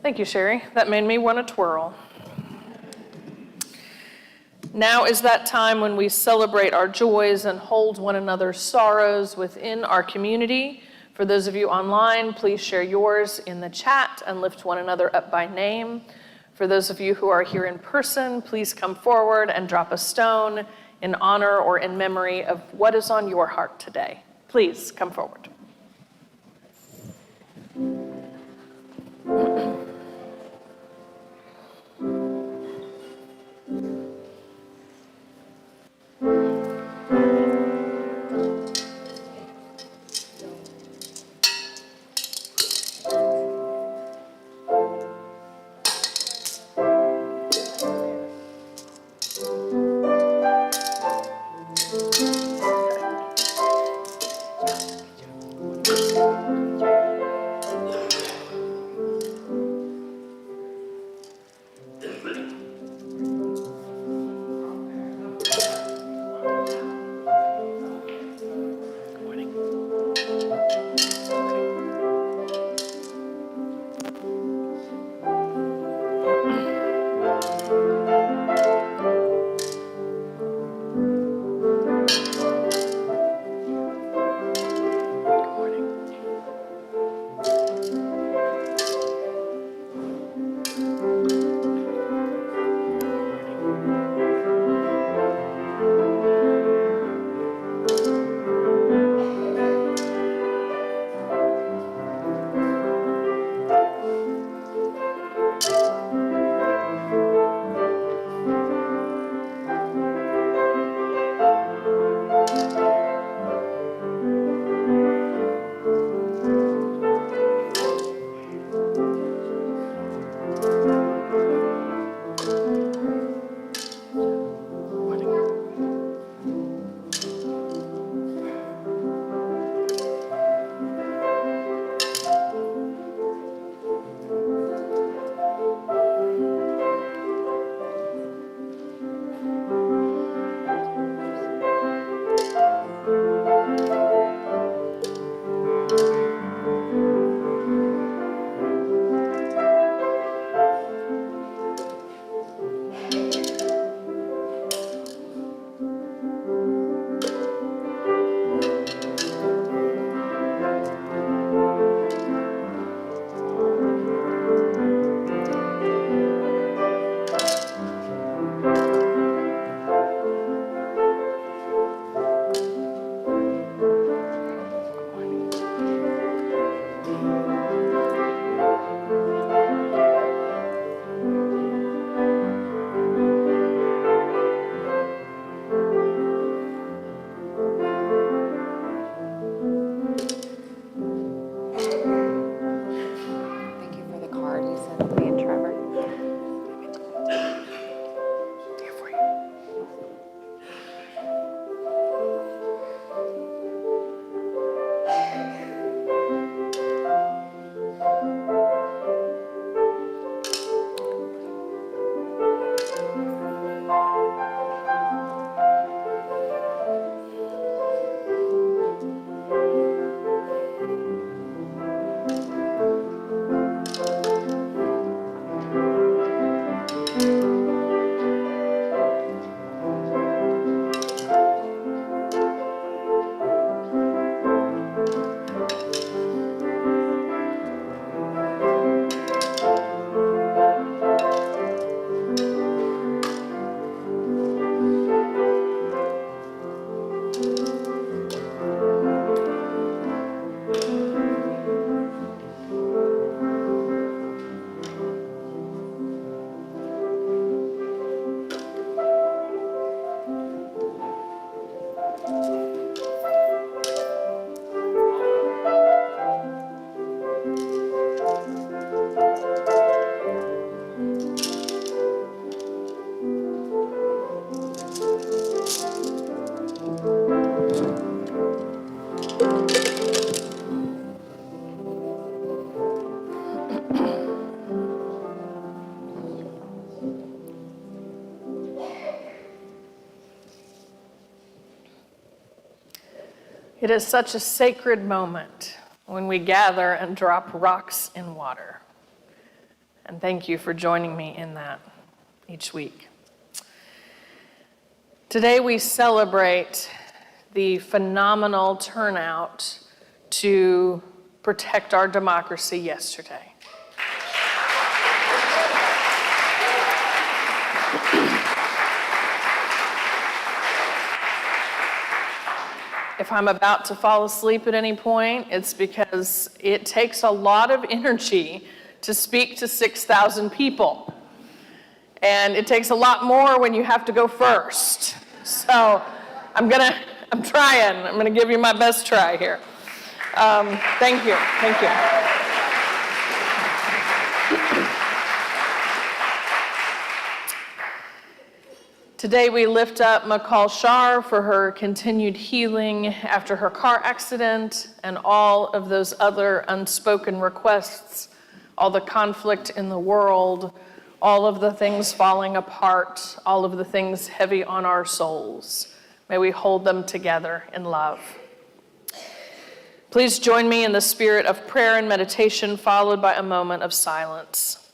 Thank you, Sherry. That made me want to twirl. Now is that time when we celebrate our joys and hold one another's sorrows within our community. For those of you online, please share yours in the chat and lift one another up by name. For those of you who are here in person, please come forward and drop a stone in honor or in memory of what is on your heart today. Please come forward. It is such a sacred moment when we gather and drop rocks in water. And thank you for joining me in that each week. Today we celebrate the phenomenal turnout to protect our democracy yesterday. If I'm about to fall asleep at any point, it's because it takes a lot of energy to speak to 6,000 people. And it takes a lot more when you have to go first. So I'm trying. I'm gonna give you my best try here. Thank you. Today we lift up McCall Shar for her continued healing after her car accident and all of those other unspoken requests, all the conflict in the world, all of the things falling apart, all of the things heavy on our souls. May we hold them together in love. Please join me in the spirit of prayer and meditation, followed by a moment of silence.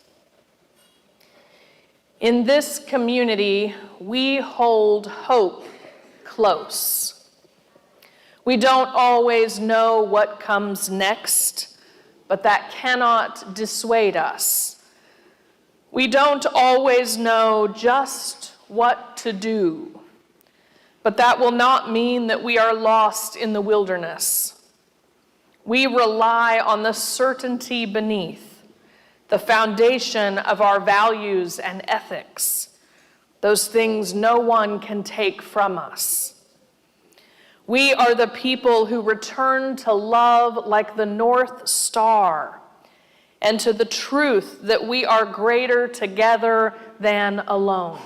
In this community, we hold hope close. We don't always know what comes next, but that cannot dissuade us. We don't always know just what to do, but that will not mean that we are lost in the wilderness. We rely on the certainty beneath, the foundation of our values and ethics, those things no one can take from us. We are the people who return to love like the North Star and to the truth that we are greater together than alone.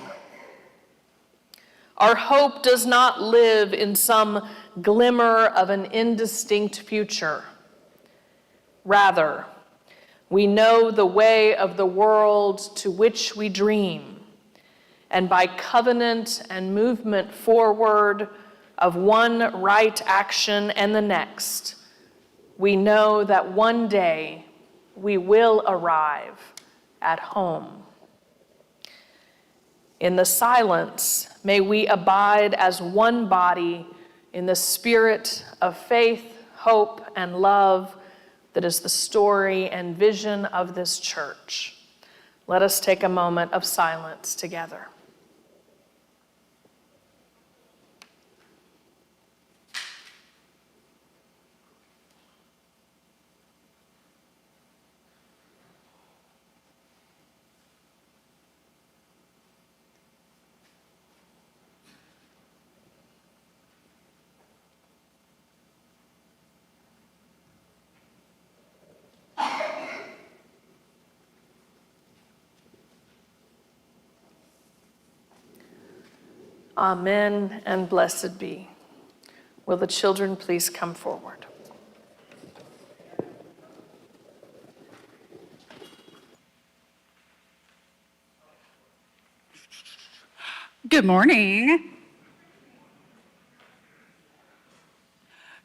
Our hope does not live in some glimmer of an indistinct future. Rather, we know the way of the world to which we dream, and by covenant and movement forward of one right action and the next, we know that one day we will arrive at home. In the silence, may we abide as one body in the spirit of faith, hope, and love that is the story and vision of this church. Let us take a moment of silence together. Amen and blessed be. Will the children please come forward? Good morning.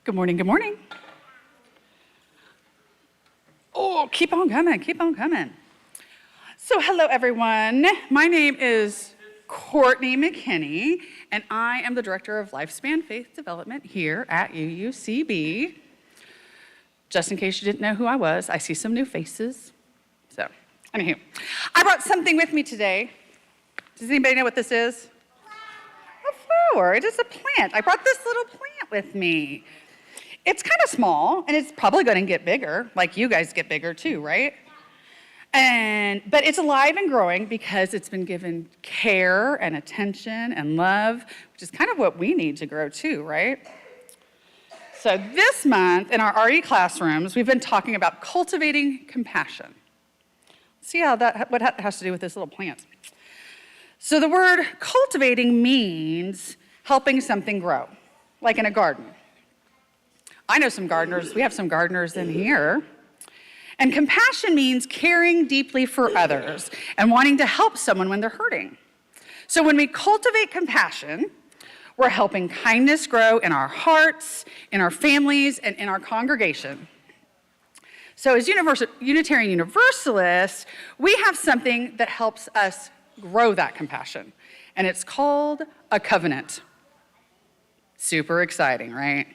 Good morning, good morning. Oh, keep on coming, keep on coming. So hello everyone. My name is Courtney McKinney, and I am the Director of Lifespan Faith Development here at UUCB. Just in case you didn't know who I was, I see some new faces. So, anywho, I brought something with me today. Does anybody know what this is? A flower. It is a plant. I brought this little plant with me. It's kind of small, and it's probably going to get bigger, like you guys get bigger too, right? But it's alive and growing because it's been given care and attention and love, which is kind of what we need to grow too, right? So this month in our RE classrooms, we've been talking about cultivating compassion. See how what that has to do with this little plant. So the word cultivating means helping something grow, like in a garden. I know some gardeners, we have some gardeners in here. And compassion means caring deeply for others and wanting to help someone when they're hurting. So when we cultivate compassion, we're helping kindness grow in our hearts, in our families, and in our congregation. So as Unitarian Universalists, we have something that helps us grow that compassion, and it's called a covenant. Super exciting, right?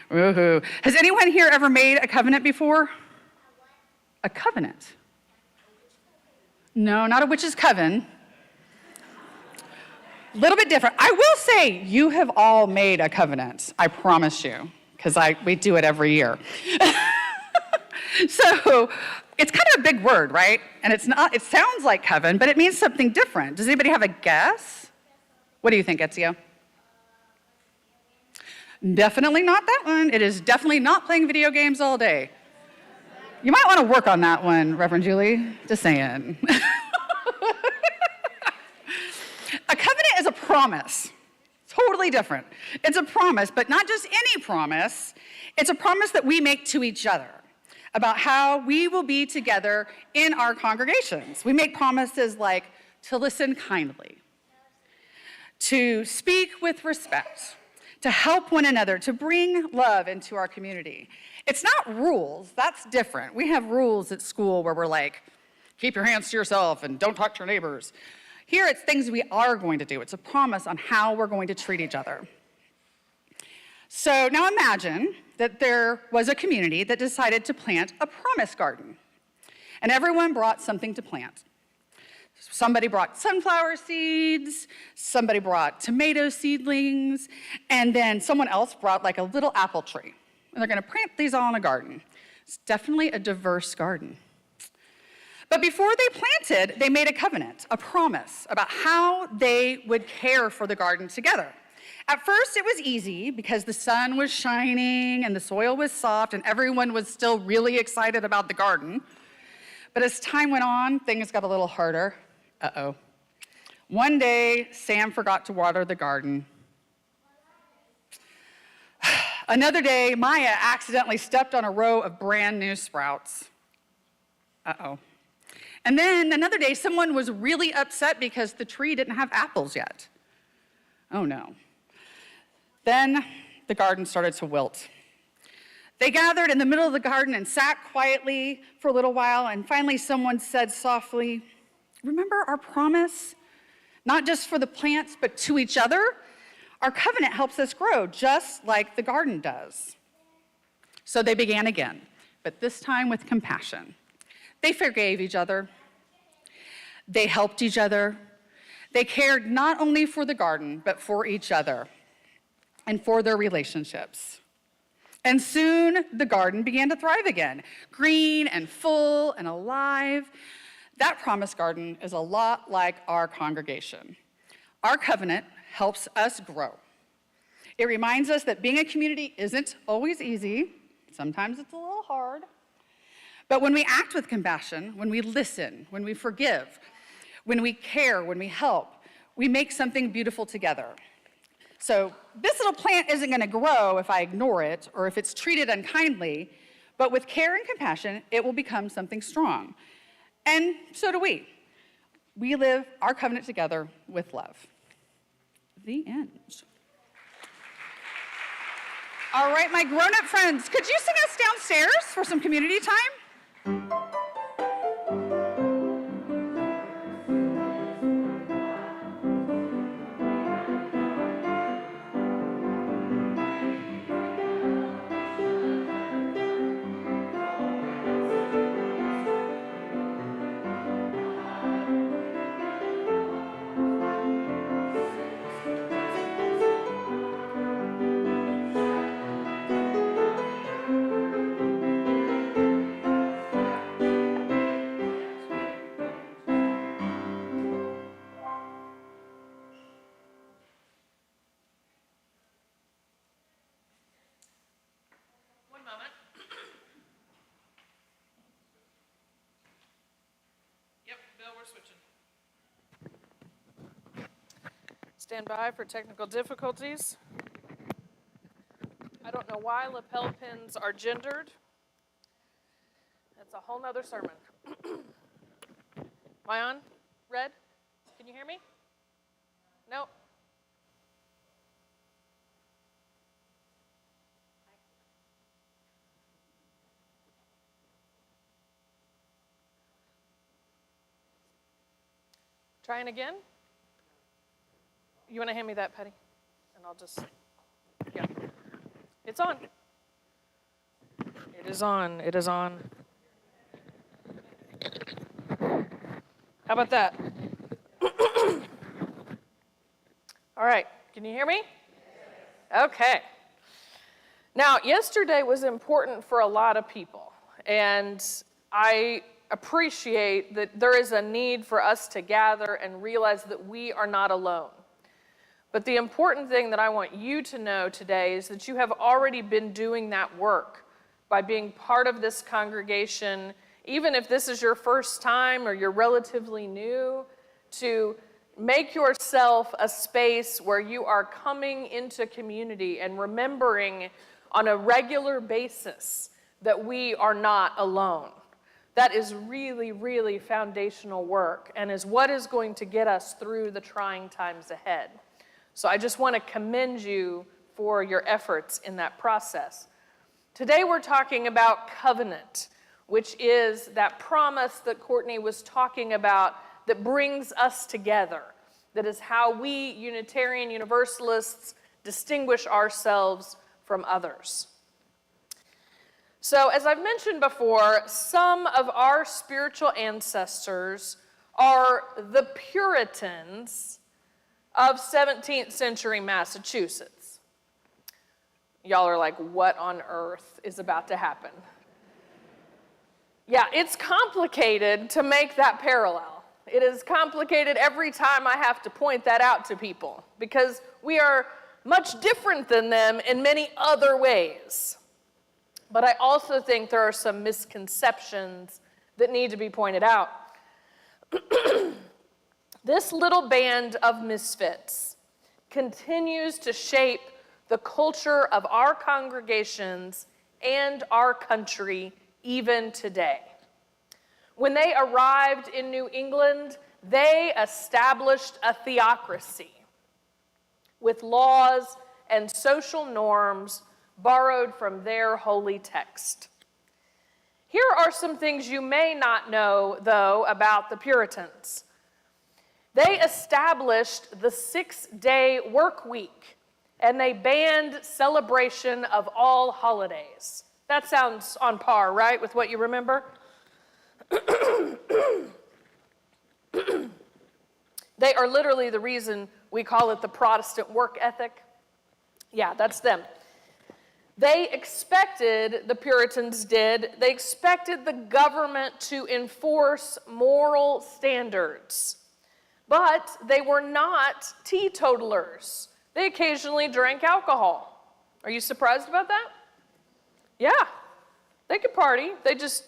Woohoo. Has anyone here ever made a covenant before? A covenant? No, not a witch's coven. A little bit different. I will say you have all made a covenant, I promise you, because we do it every year. So it's kind of a big word, right? And it sounds like coven, but it means something different. Does anybody have a guess? What do you think, Ezio? Definitely not that one. It is definitely not playing video games all day. You might want to work on that one, Reverend Julie. Just saying. A covenant is a promise. Totally different. It's a promise, but not just any promise. It's a promise that we make to each other about how we will be together in our congregations. We make promises like to listen kindly, to speak with respect, to help one another, to bring love into our community. It's not rules, that's different. We have rules at school where we're like, keep your hands to yourself and don't talk to your neighbors. Here it's things we are going to do. It's a promise on how we're going to treat each other. So now imagine that there was a community that decided to plant a promise garden, and everyone brought something to plant. Somebody brought sunflower seeds, somebody brought tomato seedlings, and then someone else brought like a little apple tree. And they're gonna plant these all in a garden. It's definitely a diverse garden. But before they planted, they made a covenant, a promise about how they would care for the garden together. At first, it was easy because the sun was shining and the soil was soft and everyone was still really excited about the garden. But as time went on, things got a little harder. Uh-oh. One day, Sam forgot to water the garden. Another day, Maya accidentally stepped on a row of brand new sprouts. Uh-oh. And then another day, someone was really upset because the tree didn't have apples yet. Oh no. Then the garden started to wilt. They gathered in the middle of the garden and sat quietly for a little while, and finally someone said softly, "Remember our promise? Not just for the plants, but to each other? Our covenant helps us grow, just like the garden does." So they began again, but this time with compassion. They forgave each other. They helped each other. They cared not only for the garden, but for each other and for their relationships. And soon the garden began to thrive again, green and full and alive. That promise garden is a lot like our congregation. Our covenant helps us grow. It reminds us that being a community isn't always easy. Sometimes it's a little hard. But when we act with compassion, when we listen, when we forgive, when we care, when we help, we make something beautiful together. So this little plant isn't going to grow if I ignore it or if it's treated unkindly, but with care and compassion, it will become something strong. And so do we. We live our covenant together with love. The end. All right, my grown-up friends, could you sing us downstairs for some community time? Stand by for technical difficulties. I don't know why lapel pins are gendered. That's a whole nother sermon. Am I on? Red? Can you hear me? No? Trying again? You want to hand me that, Patty? And I'll just, yeah. It's on. It is on. It is on. How about that? All right. Can you hear me? Okay. Now, yesterday was important for a lot of people, and I appreciate that there is a need for us to gather and realize that we are not alone. But the important thing that I want you to know today is that you have already been doing that work by being part of this congregation, even if this is your first time or you're relatively new, to make yourself a space where you are coming into community and remembering on a regular basis that we are not alone. That is really, really foundational work and is what is going to get us through the trying times ahead. So I just want to commend you for your efforts in that process. Today we're talking about covenant, which is that promise that Courtney was talking about that brings us together. That is how we Unitarian Universalists distinguish ourselves from others. So, as I've mentioned before, some of our spiritual ancestors are the Puritans of 17th century Massachusetts. Y'all are like, what on earth is about to happen? Yeah, it's complicated to make that parallel. It is complicated every time I have to point that out to people because we are much different than them in many other ways. But I also think there are some misconceptions that need to be pointed out. This little band of misfits continues to shape the culture of our congregations and our country even today. When they arrived in New England, they established a theocracy with laws and social norms borrowed from their holy text. Here are some things you may not know, though, about the Puritans. They established the 6-day work week, and they banned celebration of all holidays. That sounds on par, right, with what you remember? They are literally the reason we call it the Protestant work ethic. Yeah, that's them. They expected, the Puritans did, they expected the government to enforce moral standards. But they were not teetotalers. They occasionally drank alcohol. Are you surprised about that? Yeah, they could party. They just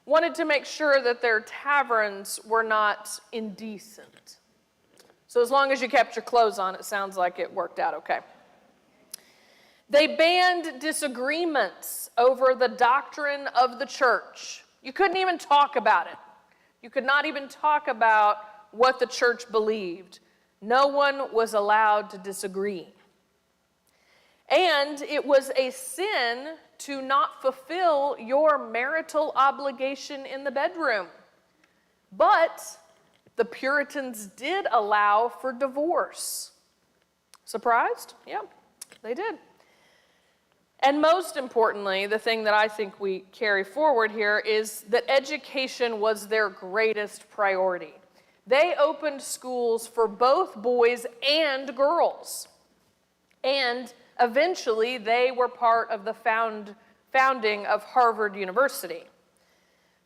wanted to make sure that their taverns were not indecent. So as long as you kept your clothes on, it sounds like it worked out okay. They banned disagreements over the doctrine of the church. You couldn't even talk about it. You could not even talk about what the church believed. No one was allowed to disagree. And it was a sin to not fulfill your marital obligation in the bedroom. But the Puritans did allow for divorce. Surprised? Yeah, they did. And most importantly, the thing that I think we carry forward here is that education was their greatest priority. They opened schools for both boys and girls. And eventually, they were part of the founding of Harvard University.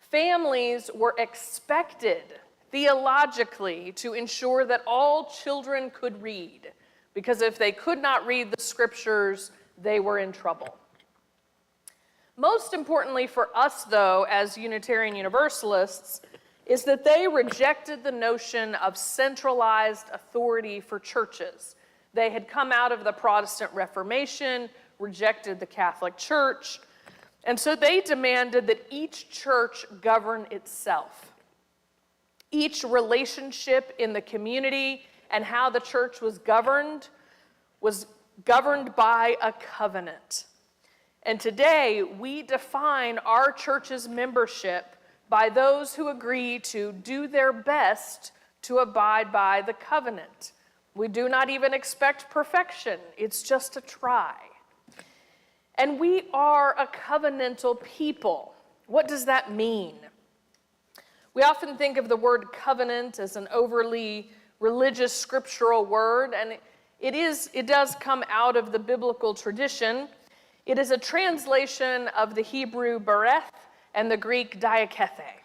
Families were expected, theologically, to ensure that all children could read, because if they could not read the scriptures, they were in trouble. Most importantly for us, though, as Unitarian Universalists, is that they rejected the notion of centralized authority for churches. They had come out of the Protestant Reformation, rejected the Catholic Church, and so they demanded that each church govern itself. Each relationship in the community and how the church was governed by a covenant. And today, we define our church's membership by those who agree to do their best to abide by the covenant. We do not even expect perfection. It's just a try. And we are a covenantal people. What does that mean? We often think of the word covenant as an overly religious scriptural word, and it does come out of the biblical tradition. It is a translation of the Hebrew bereth and the Greek diakethe.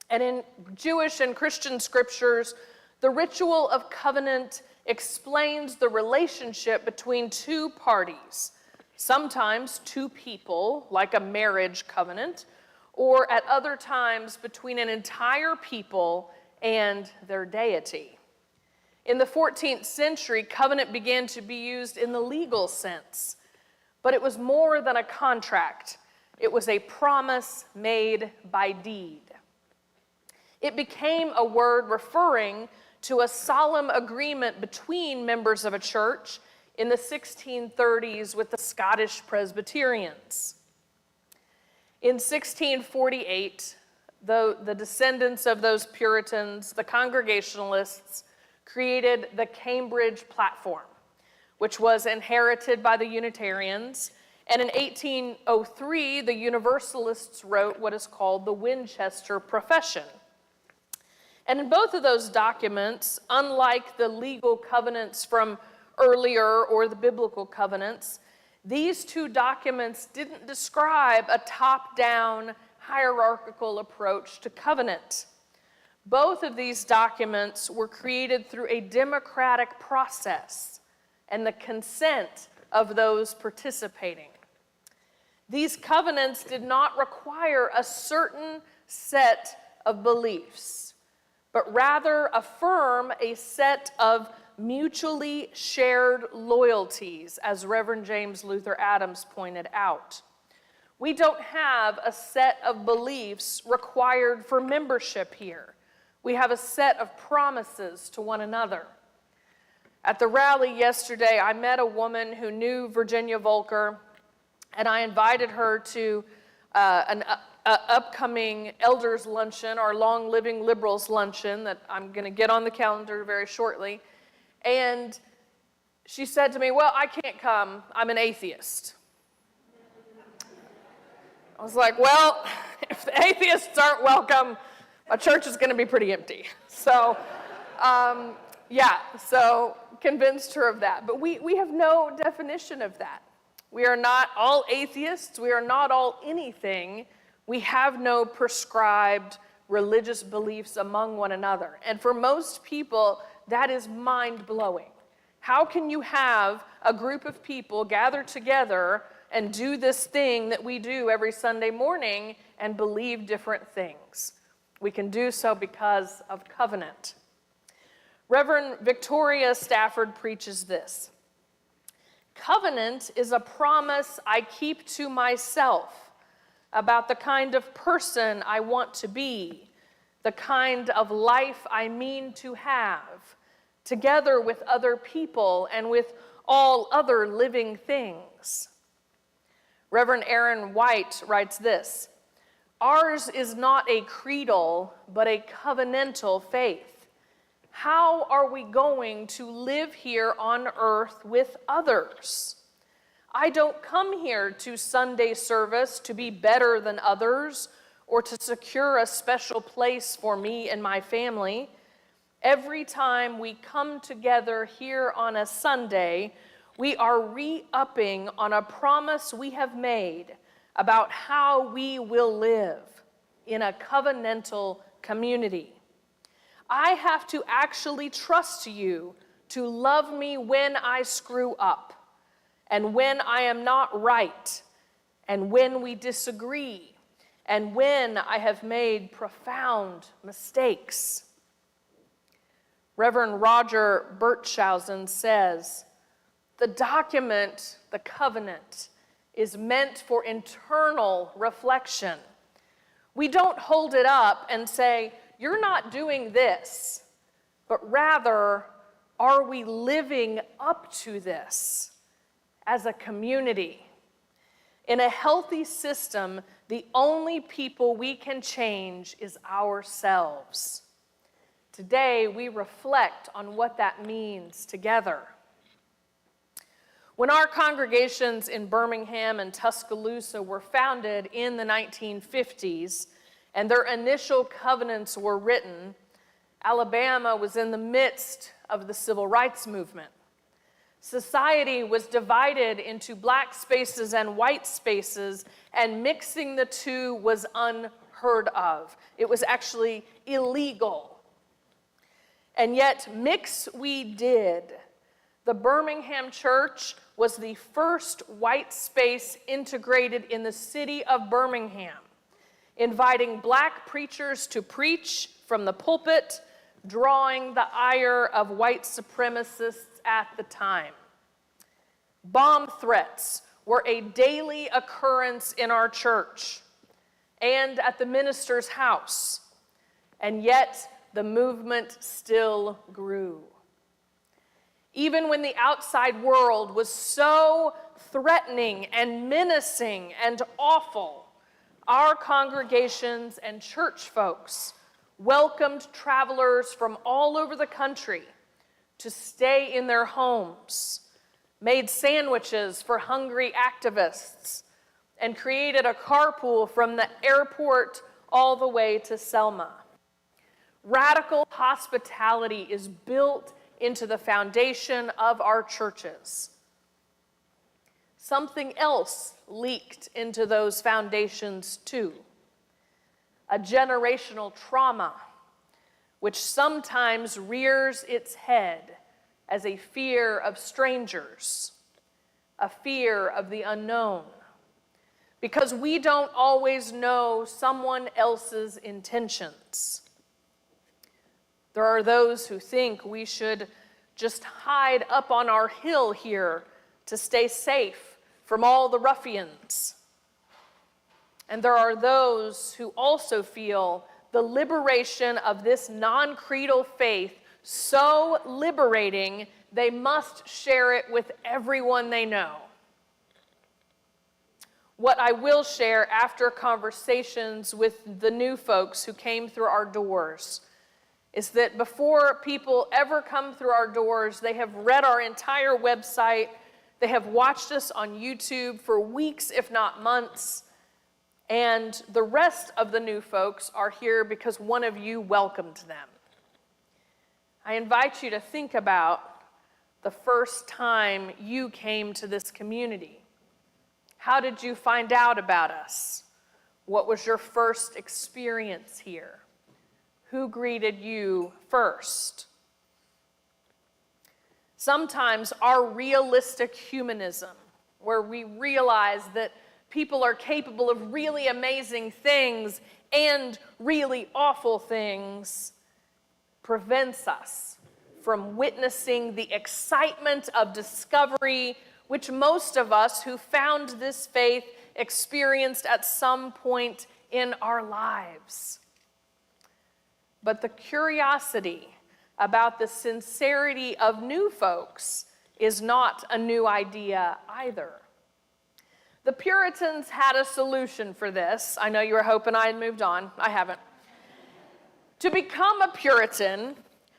And in Jewish and Christian scriptures, the ritual of covenant explains the relationship between two parties, sometimes two people, like a marriage covenant, or at other times between an entire people and their deity. In the 14th century, covenant began to be used in the legal sense, but it was more than a contract. It was a promise made by deed. It became a word referring to a solemn agreement between members of a church in the 1630s with the Scottish Presbyterians. In 1648, the descendants of those Puritans, the Congregationalists, created the Cambridge Platform, which was inherited by the Unitarians. And in 1803, the Universalists wrote what is called the Winchester Profession. And in both of those documents, unlike the legal covenants from earlier or the biblical covenants, these two documents didn't describe a top-down hierarchical approach to covenant. Both of these documents were created through a democratic process and the consent of those participating. These covenants did not require a certain set of beliefs, but rather affirm a set of mutually shared loyalties, as Reverend James Luther Adams pointed out. We don't have a set of beliefs required for membership here. We have a set of promises to one another. At the rally yesterday, I met a woman who knew Virginia Volker, and I invited her to an upcoming elders luncheon, our Long Living Liberals luncheon that I'm going to get on the calendar very shortly. And she said to me, "Well, I can't come. I'm an atheist." I was like, well, if the atheists aren't welcome, my church is going to be pretty empty. So, so convinced her of that. But we have no definition of that. We are not all atheists. We are not all anything. We have no prescribed religious beliefs among one another. And for most people, that is mind-blowing. How can you have a group of people gather together and do this thing that we do every Sunday morning and believe different things? We can do so because of covenant. Reverend Victoria Stafford preaches this: covenant is a promise I keep to myself about the kind of person I want to be, the kind of life I mean to have, together with other people and with all other living things. Reverend Aaron White writes this: ours is not a creedal, but a covenantal faith. How are we going to live here on earth with others? I don't come here to Sunday service to be better than others or to secure a special place for me and my family. Every time we come together here on a Sunday, we are re-upping on a promise we have made about how we will live in a covenantal community. I have to actually trust you to love me when I screw up, and when I am not right, and when we disagree, and when I have made profound mistakes. Reverend Roger Burtshausen says, the document, the covenant, is meant for internal reflection. We don't hold it up and say, you're not doing this, but rather, are we living up to this as a community? In a healthy system, the only people we can change is ourselves. Today, we reflect on what that means together. When our congregations in Birmingham and Tuscaloosa were founded in the 1950s and their initial covenants were written, Alabama was in the midst of the civil rights movement. Society was divided into black spaces and white spaces, and mixing the two was unheard of. It was actually illegal. And yet, mix we did. The Birmingham church was the first white space integrated in the city of Birmingham, inviting black preachers to preach from the pulpit, drawing the ire of white supremacists at the time. Bomb threats were a daily occurrence in our church and at the minister's house, and yet the movement still grew. Even when the outside world was so threatening and menacing and awful, our congregations and church folks welcomed travelers from all over the country to stay in their homes, made sandwiches for hungry activists, and created a carpool from the airport all the way to Selma. Radical hospitality is built into the foundation of our churches. Something else leaked into those foundations too. A generational trauma, which sometimes rears its head as a fear of strangers, a fear of the unknown, because we don't always know someone else's intentions. There are those who think we should just hide up on our hill here to stay safe from all the ruffians. And there are those who also feel the liberation of this non-creedal faith so liberating they must share it with everyone they know. What I will share after conversations with the new folks who came through our doors is that before people ever come through our doors, they have read our entire website, they have watched us on YouTube for weeks, if not months, and the rest of the new folks are here because one of you welcomed them. I invite you to think about the first time you came to this community. How did you find out about us? What was your first experience here? Who greeted you first? Sometimes our realistic humanism, where we realize that people are capable of really amazing things and really awful things, prevents us from witnessing the excitement of discovery which most of us who found this faith experienced at some point in our lives. But the curiosity about the sincerity of new folks is not a new idea either. The Puritans had a solution for this. I know you were hoping I had moved on. I haven't. To become a Puritan,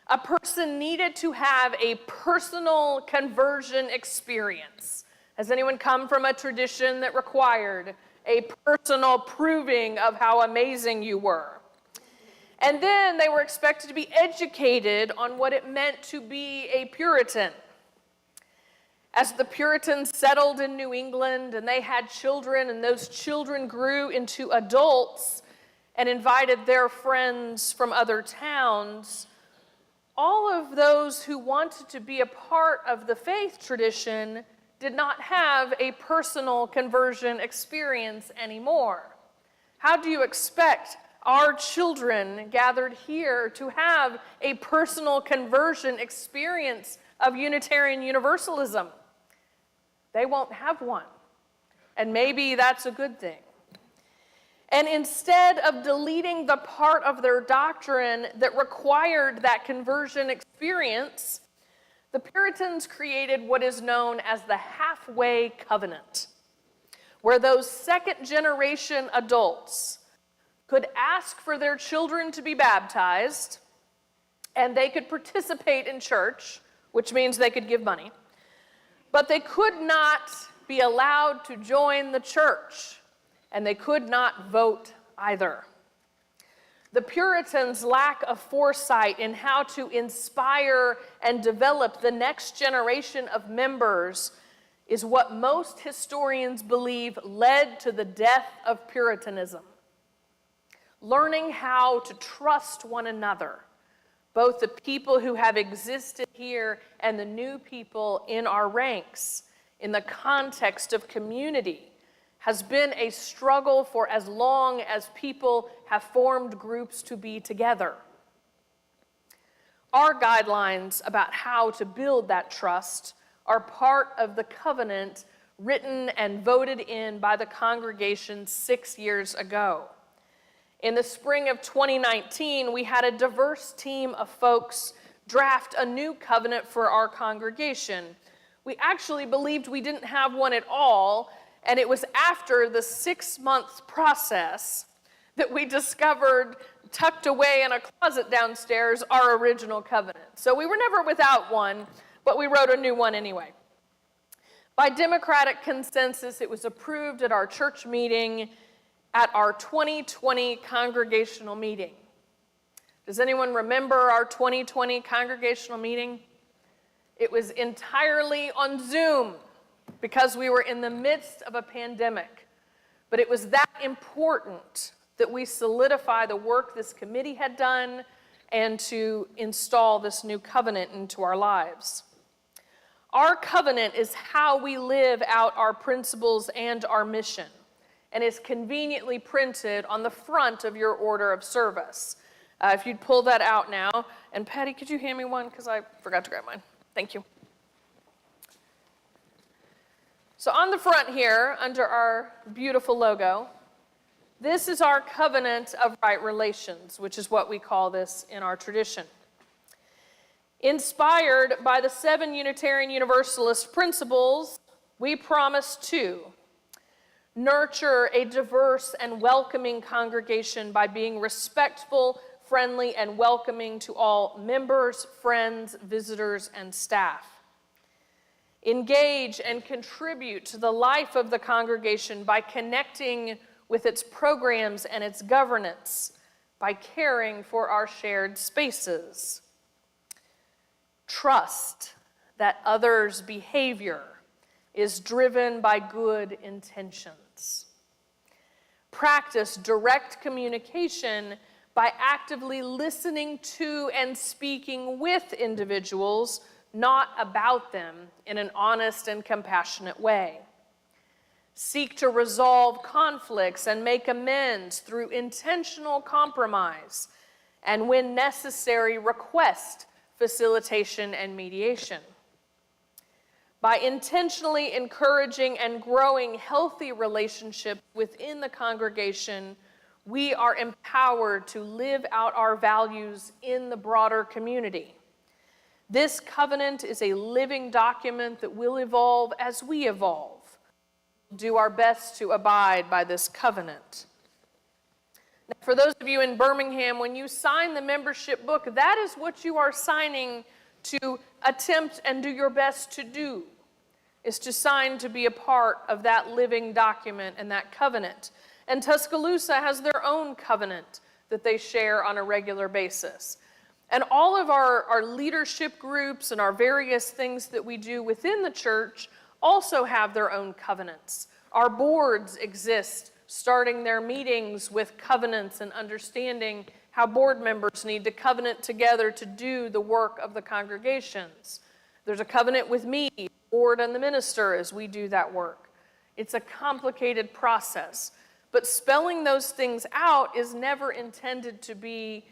a person needed to have a personal conversion experience. Has anyone come from a tradition that required a personal proving of how amazing you were? And then they were expected to be educated on what it meant to be a Puritan. As the Puritans settled in New England and they had children, and those children grew into adults and invited their friends from other towns, all of those who wanted to be a part of the faith tradition did not have a personal conversion experience anymore. How do you expect our children gathered here to have a personal conversion experience of Unitarian Universalism? They won't have one. And maybe that's a good thing. And instead of deleting the part of their doctrine that required that conversion experience, the Puritans created what is known as the halfway covenant, where those second-generation adults could ask for their children to be baptized, and they could participate in church, which means they could give money, but they could not be allowed to join the church, and they could not vote either. The Puritans' lack of foresight in how to inspire and develop the next generation of members is what most historians believe led to the death of Puritanism. Learning how to trust one another, both the people who have existed here and the new people in our ranks, in the context of community, has been a struggle for as long as people have formed groups to be together. Our guidelines about how to build that trust are part of the covenant written and voted in by the congregation 6 years ago. In the spring of 2019, we had a diverse team of folks draft a new covenant for our congregation. We actually believed we didn't have one at all, and it was after the 6-month process that we discovered, tucked away in a closet downstairs, our original covenant. So we were never without one, but we wrote a new one anyway. By democratic consensus, it was approved at our church meeting at our 2020 congregational meeting. Does anyone remember our 2020 congregational meeting? It was entirely on Zoom, because we were in the midst of a pandemic. But it was that important that we solidify the work this committee had done and to install this new covenant into our lives. Our covenant is how we live out our principles and our mission, and is conveniently printed on the front of your order of service. If you'd pull that out now, and Patty, could you hand me one? Because I forgot to grab mine. Thank you. So on the front here, under our beautiful logo, this is our covenant of right relations, which is what we call this in our tradition. Inspired by the 7 Unitarian Universalist principles, we promise to nurture a diverse and welcoming congregation by being respectful, friendly, and welcoming to all members, friends, visitors, and staff. Engage and contribute to the life of the congregation by connecting with its programs and its governance, by caring for our shared spaces. Trust that others' behavior is driven by good intentions. Practice direct communication by actively listening to and speaking with individuals, not about them, in an honest and compassionate way. Seek to resolve conflicts and make amends through intentional compromise, and when necessary, request facilitation and mediation. By intentionally encouraging and growing healthy relationships within the congregation, we are empowered to live out our values in the broader community. This covenant is a living document that will evolve as we evolve. Do our best to abide by this covenant. Now, for those of you in Birmingham, when you sign the membership book, that is what you are signing to attempt and do your best to do, is to sign to be a part of that living document and that covenant. And Tuscaloosa has their own covenant that they share on a regular basis. And all of our leadership groups and our various things that we do within the church also have their own covenants. Our boards exist, starting their meetings with covenants and understanding how board members need to covenant together to do the work of the congregations. There's a covenant with me, the board, and the minister as we do that work. It's a complicated process, but spelling those things out is never intended to be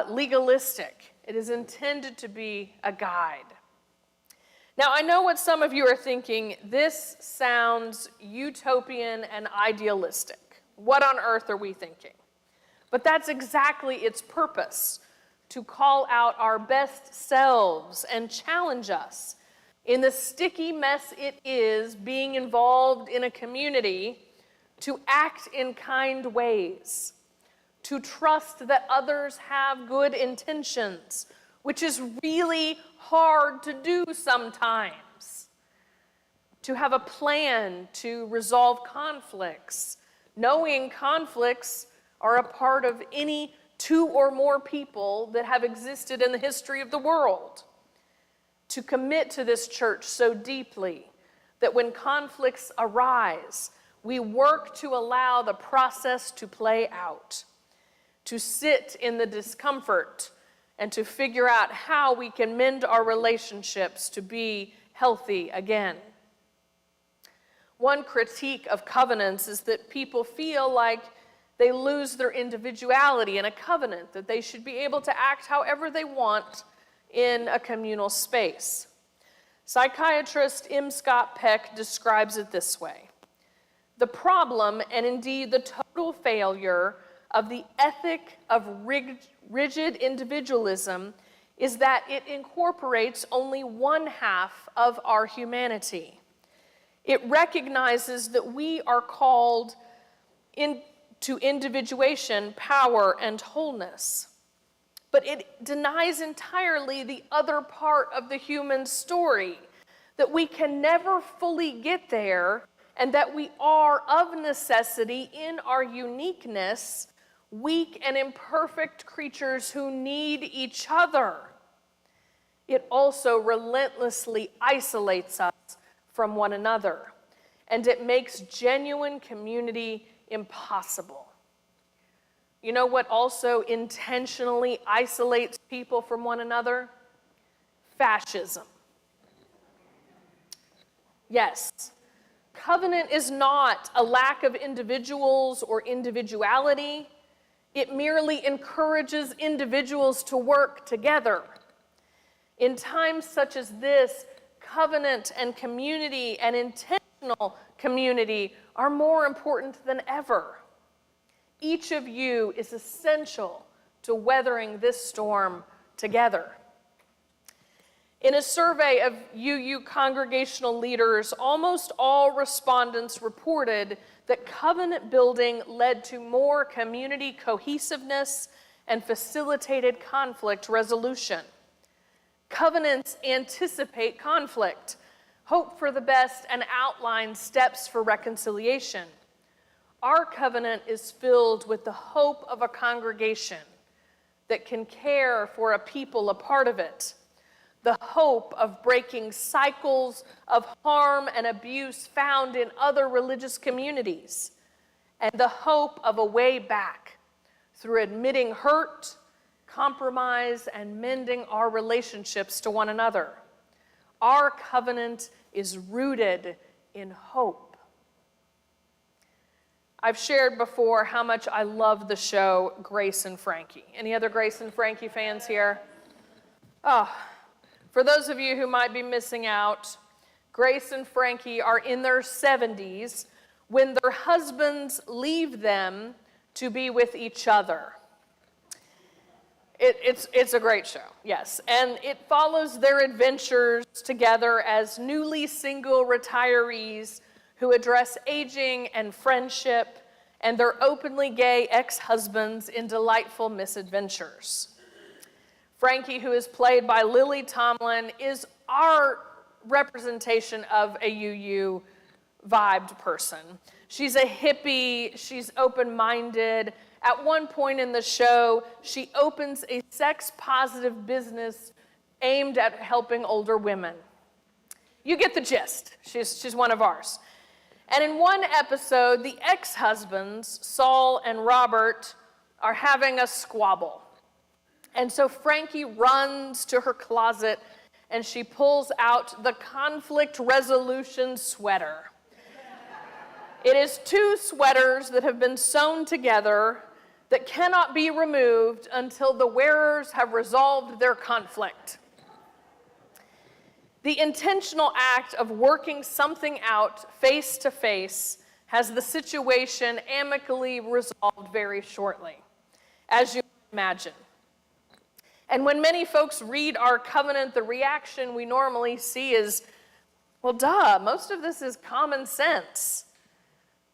legalistic. It is intended to be a guide. Now, I know what some of you are thinking. This sounds utopian and idealistic. What on earth are we thinking? But that's exactly its purpose, to call out our best selves and challenge us in the sticky mess it is being involved in a community to act in kind ways, to trust that others have good intentions, which is really hard to do sometimes. To have a plan to resolve conflicts, knowing conflicts are a part of any two or more people that have existed in the history of the world. To commit to this church so deeply that when conflicts arise, we work to allow the process to play out, to sit in the discomfort and to figure out how we can mend our relationships to be healthy again. One critique of covenants is that people feel like they lose their individuality in a covenant, that they should be able to act however they want in a communal space. Psychiatrist M. Scott Peck describes it this way: the problem, and indeed the total failure, of the ethic of rigid individualism is that it incorporates only one half of our humanity. It recognizes that we are called to individuation, power, and wholeness. But it denies entirely the other part of the human story, that we can never fully get there, and that we are of necessity in our uniqueness, weak and imperfect creatures who need each other. It also relentlessly isolates us from one another, and it makes genuine community impossible. You know what also intentionally isolates people from one another? Fascism. Yes, covenant is not a lack of individuals or individuality. It merely encourages individuals to work together. In times such as this, covenant and community and intentional community are more important than ever. Each of you is essential to weathering this storm together. In a survey of UU congregational leaders, almost all respondents reported that covenant building led to more community cohesiveness and facilitated conflict resolution. Covenants anticipate conflict, hope for the best, and outline steps for reconciliation. Our covenant is filled with the hope of a congregation that can care for a people a part of it, the hope of breaking cycles of harm and abuse found in other religious communities, and the hope of a way back through admitting hurt, compromise, and mending our relationships to one another. Our covenant is rooted in hope. I've shared before how much I love the show Grace and Frankie. Any other Grace and Frankie fans here? Oh, for those of you who might be missing out, Grace and Frankie are in their 70s when their husbands leave them to be with each other. It's a great show, yes. And it follows their adventures together as newly single retirees who address aging and friendship and their openly gay ex-husbands in delightful misadventures. Frankie, who is played by Lily Tomlin, is our representation of a UU vibed person. She's a hippie, she's open-minded. At one point in the show, she opens a sex-positive business aimed at helping older women. You get the gist. She's one of ours. And in one episode, the ex-husbands, Saul and Robert, are having a squabble. And so Frankie runs to her closet and she pulls out the conflict resolution sweater. It is 2 sweaters that have been sewn together that cannot be removed until the wearers have resolved their conflict. The intentional act of working something out face to face has the situation amicably resolved very shortly, as you imagine. And when many folks read our covenant, the reaction we normally see is, well, duh, most of this is common sense.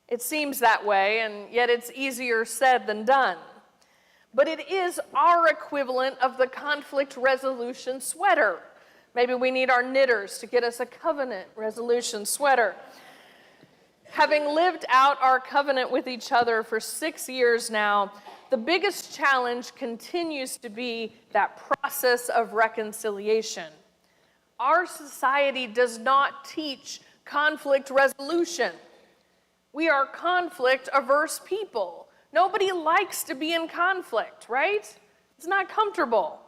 It seems that way, and yet it's easier said than done. but it is our equivalent of the conflict resolution sweater. Maybe we need our knitters to get us a covenant resolution sweater. Having lived out our covenant with each other for 6 years now, the biggest challenge continues to be that process of reconciliation. Our society does not teach conflict resolution. We are conflict-averse people. Nobody likes to be in conflict, right? It's not comfortable.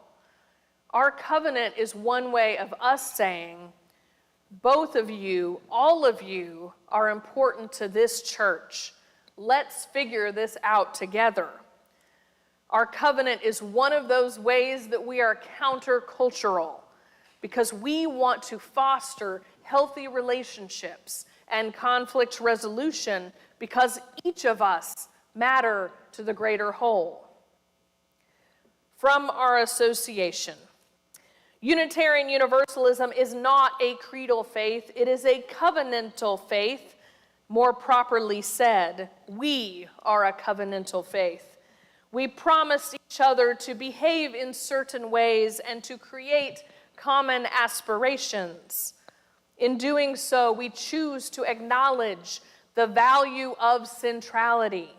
Our covenant is one way of us saying, both of you, all of you, are important to this church. Let's figure this out together. Our covenant is one of those ways that we are countercultural because we want to foster healthy relationships and conflict resolution because each of us matter to the greater whole. From our association, Unitarian Universalism is not a creedal faith, it is a covenantal faith. More properly said, we are a covenantal faith. We promise each other to behave in certain ways and to create common aspirations. In doing so, we choose to acknowledge the value of centrality,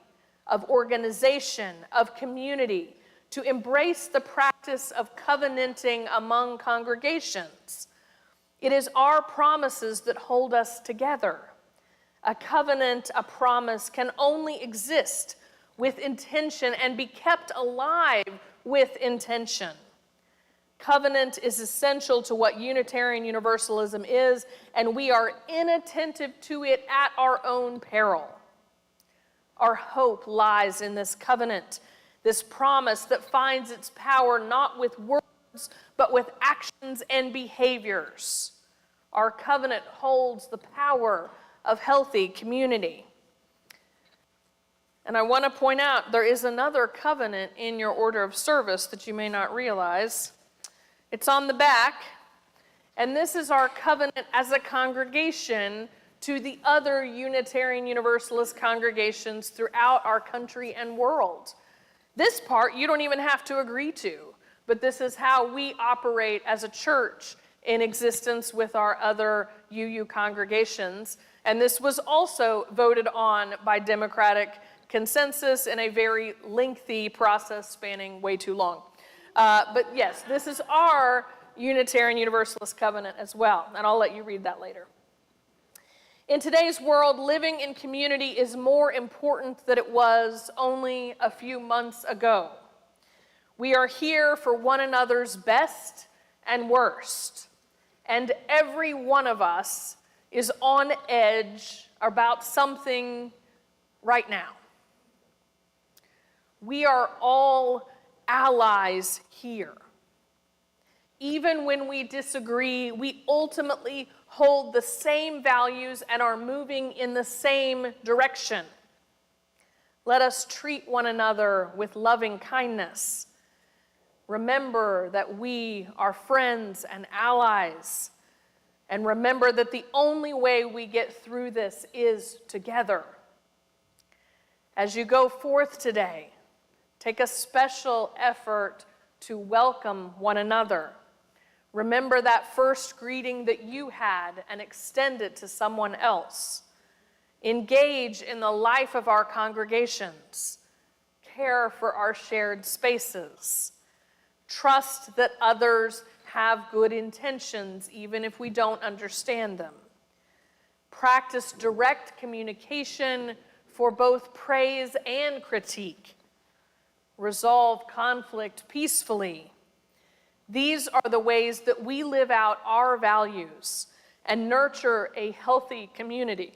of organization, of community, to embrace the practice of covenanting among congregations. It is our promises that hold us together. A covenant, a promise, can only exist with intention and be kept alive with intention. Covenant is essential to what Unitarian Universalism is, and we are inattentive to it at our own peril. Our hope lies in this covenant, this promise that finds its power not with words, but with actions and behaviors. Our covenant holds the power of healthy community. And I want to point out, there is another covenant in your order of service that you may not realize. It's on the back, and this is our covenant as a congregation to the other Unitarian Universalist congregations throughout our country and world. This part you don't even have to agree to, but this is how we operate as a church in existence with our other UU congregations. And this was also voted on by Democratic consensus in a very lengthy process spanning way too long. But yes, this is our Unitarian Universalist covenant as well, and I'll let you read that later. In today's world, living in community is more important than it was only a few months ago. We are here for one another's best and worst, and every one of us is on edge about something right now. We are all allies here. Even when we disagree, we ultimately hold the same values and are moving in the same direction. Let us treat one another with loving kindness. Remember that we are friends and allies. And remember that the only way we get through this is together. As you go forth today, take a special effort to welcome one another. Remember that first greeting that you had and extend it to someone else. Engage in the life of our congregations. Care for our shared spaces. Trust that others have good intentions, even if we don't understand them. Practice direct communication for both praise and critique. Resolve conflict peacefully. These are the ways that we live out our values and nurture a healthy community.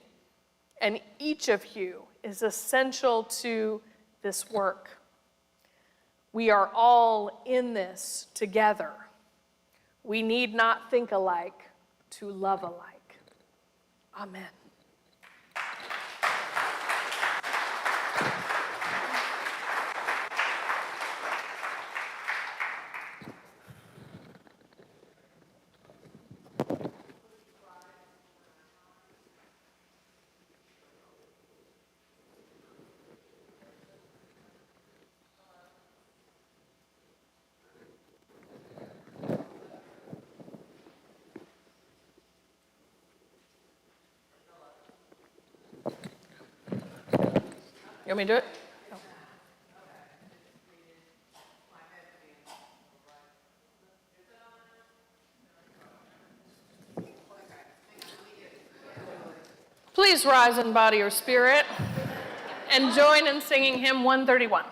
And each of you is essential to this work. We are all in this together. We need not think alike to love alike. Amen. You want me to do it? Please rise in body or spirit and join in singing hymn 131.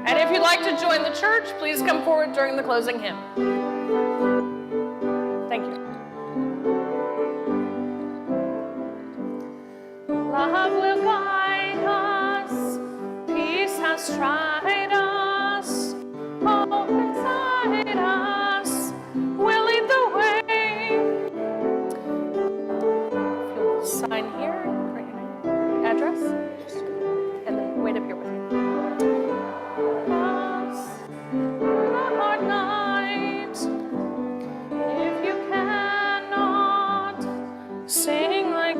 And if you'd like to join the church, please come forward during the closing hymn. Thank you. Love will guide us, peace has tried us, hope inside us will lead the way. Sign here, right here, address, and then wait up here with me. Hard night, if you cannot sing like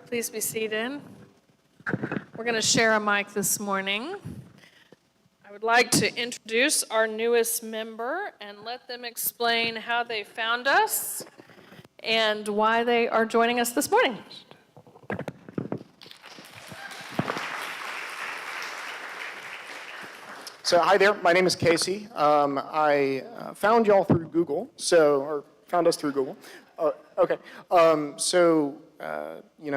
Please be seated. We're going to share a mic this morning. I would like to introduce our newest member and let them explain how they found us and why they are joining us this morning. So hi there, my name is Casey. I found y'all through Google, or found us through Google. Okay,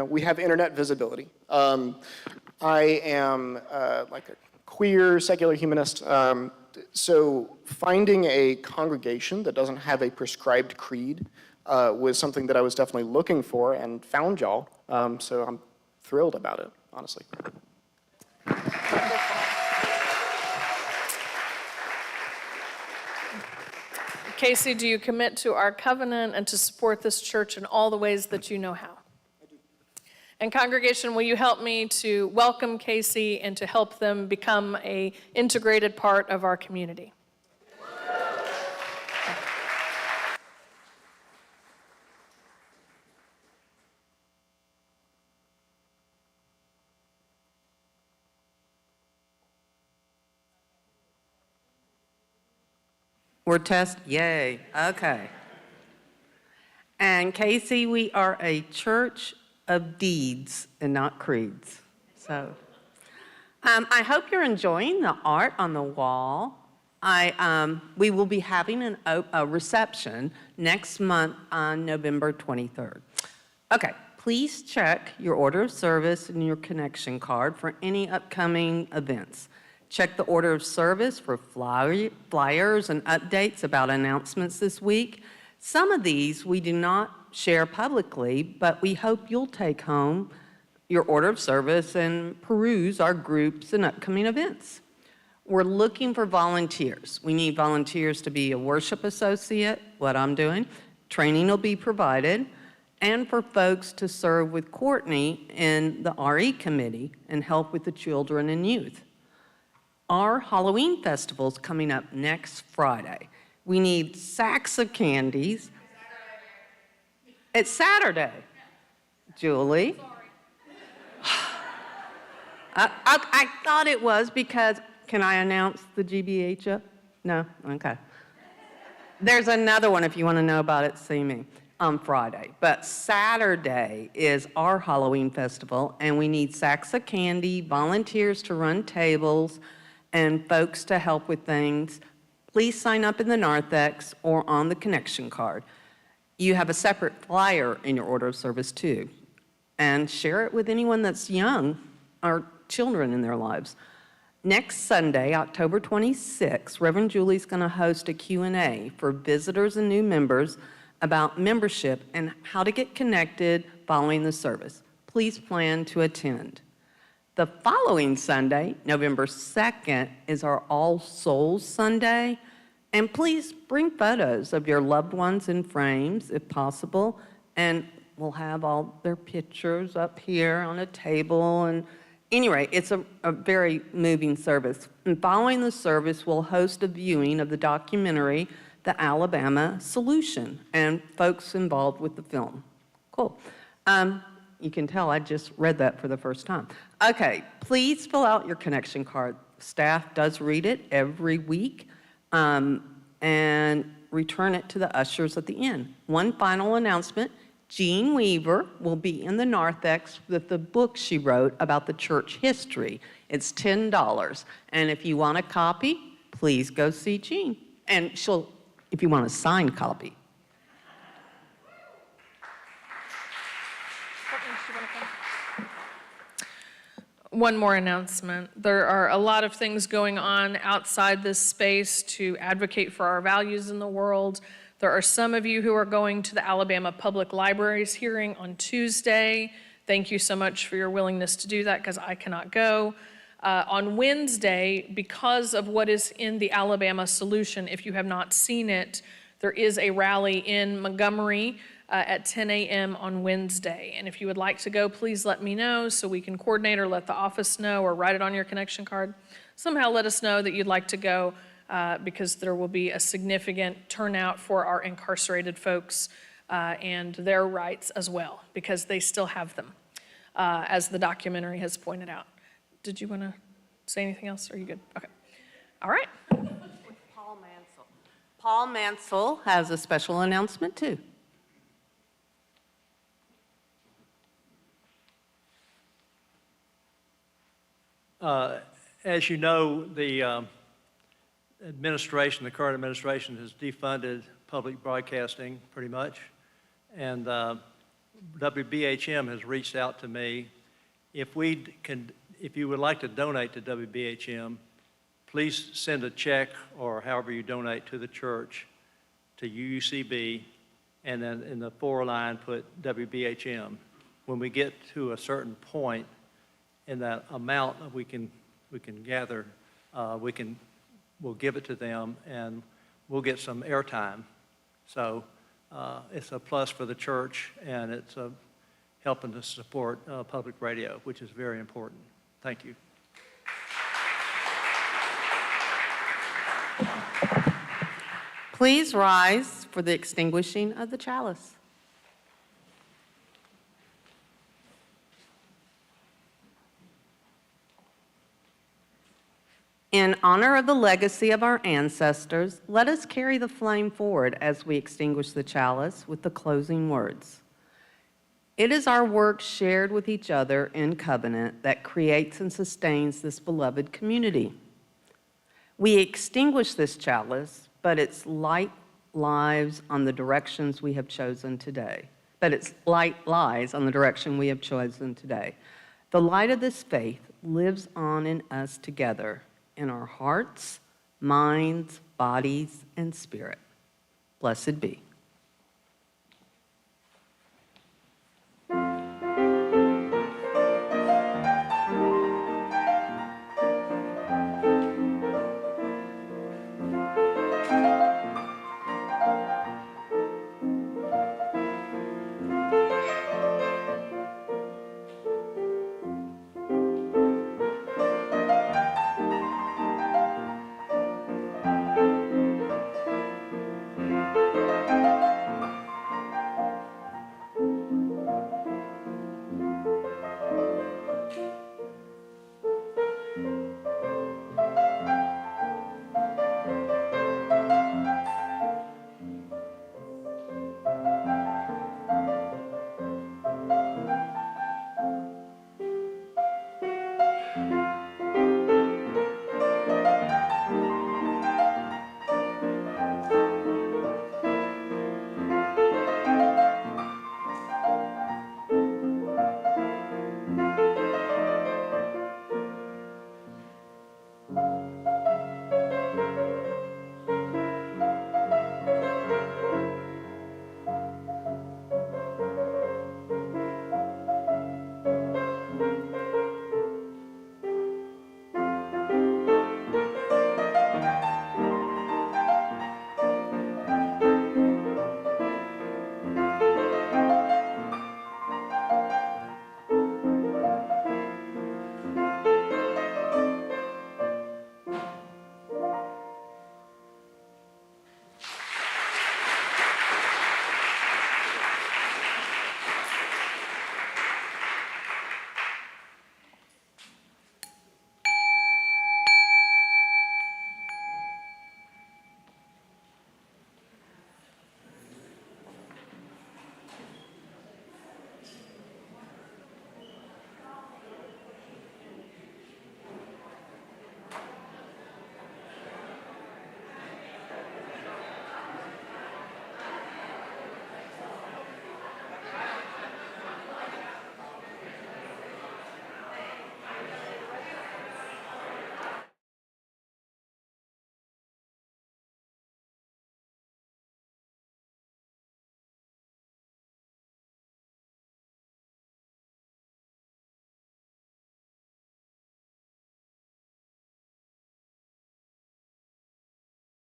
we have internet visibility. I am like a queer, secular humanist. So finding a congregation that doesn't have a prescribed creed was something that I was definitely looking for and found y'all. So I'm thrilled about it, honestly. Casey, do you commit to our covenant and to support this church in all the ways that you know how? I do. And congregation, will you help me to welcome Casey and to help them become an integrated part of our community? We're yay, okay. And Casey, we are a church of deeds and not creeds. So, I hope you're enjoying the art on the wall. We will be having a reception next month on November 23rd. Okay, please check your order of service and your connection card for any upcoming events. Check the order of service for flyers and updates about announcements this week. Some of these we do not share publicly, but we hope you'll take home your order of service and peruse our groups and upcoming events. We're looking for volunteers. We need volunteers to be a worship associate, what I'm doing. Training will be provided, and for folks to serve with Courtney in the RE committee and help with the children and youth. Our Halloween festival is coming up next Friday. We need sacks of candies. It's Saturday. Julie? I thought it was because, can I announce the GBHAM? No? Okay. There's another one if you want to know about it, see me on Friday. But Saturday is our Halloween festival, and we need sacks of candy, volunteers to run tables, and folks to help with things. Please sign up in the narthex or on the connection card. You have a separate flyer in your order of service too. And share it with anyone that's young or children in their lives. Next Sunday, October 26th, Reverend Julie's going to host a Q&A for visitors and new members about membership and how to get connected following the service. Please plan to attend. The following Sunday, November 2nd, is our All Souls Sunday. And please bring photos of your loved ones in frames, if possible. And we'll have all their pictures up here on a table. And anyway, it's a very moving service. And following the service, we'll host a viewing of the documentary, The Alabama Solution, and folks involved with the film. Cool. You can tell I just read that for the first time. Okay, please fill out your connection card. Staff does read it every week, and return it to the ushers at the end. One final announcement, Jean Weaver will be in the narthex with the book she wrote about the church history. It's $10, and if you want a copy, please go see Jean. And if you want a signed copy. One more announcement. There are a lot of things going on outside this space to advocate for our values in the world. There are some of you who are going to the Alabama Public Library's hearing on Tuesday. Thank you so much for your willingness to do that, because I cannot go. On Wednesday, because of what is in the Alabama Solution, if you have not seen it, there is a rally in Montgomery at 10 a.m. on Wednesday. And if you would like to go, please let me know so we can coordinate, or let the office know, or write it on your connection card. Somehow let us know that you'd like to go, because there will be a significant turnout for our incarcerated folks and their rights as well, because they still have them, as the documentary has pointed out. Did you want to say anything else? Are you good? Okay. All right. Paul Mansell. Paul Mansell has a special announcement too. As you know, the the current administration has defunded public broadcasting pretty much, and WBHM has reached out to me. If you would like to donate to WBHM, please send a check or however you donate to the church to UUCB, and then in the for line put WBHM. When we get to a certain point in that amount that we can gather, we'll give it to them, and we'll get some airtime. So it's a plus for the church, and it's helping to support public radio, which is very important. Thank you. Please rise for the extinguishing of the chalice. In honor of the legacy of our ancestors, let us carry the flame forward as we extinguish the chalice with the closing words. It is our work shared with each other in covenant that creates and sustains this beloved community. We extinguish this chalice, but its light lies on the directions we have chosen today. The light of this faith lives on in us together, in our hearts, minds, bodies, and spirit. Blessed be.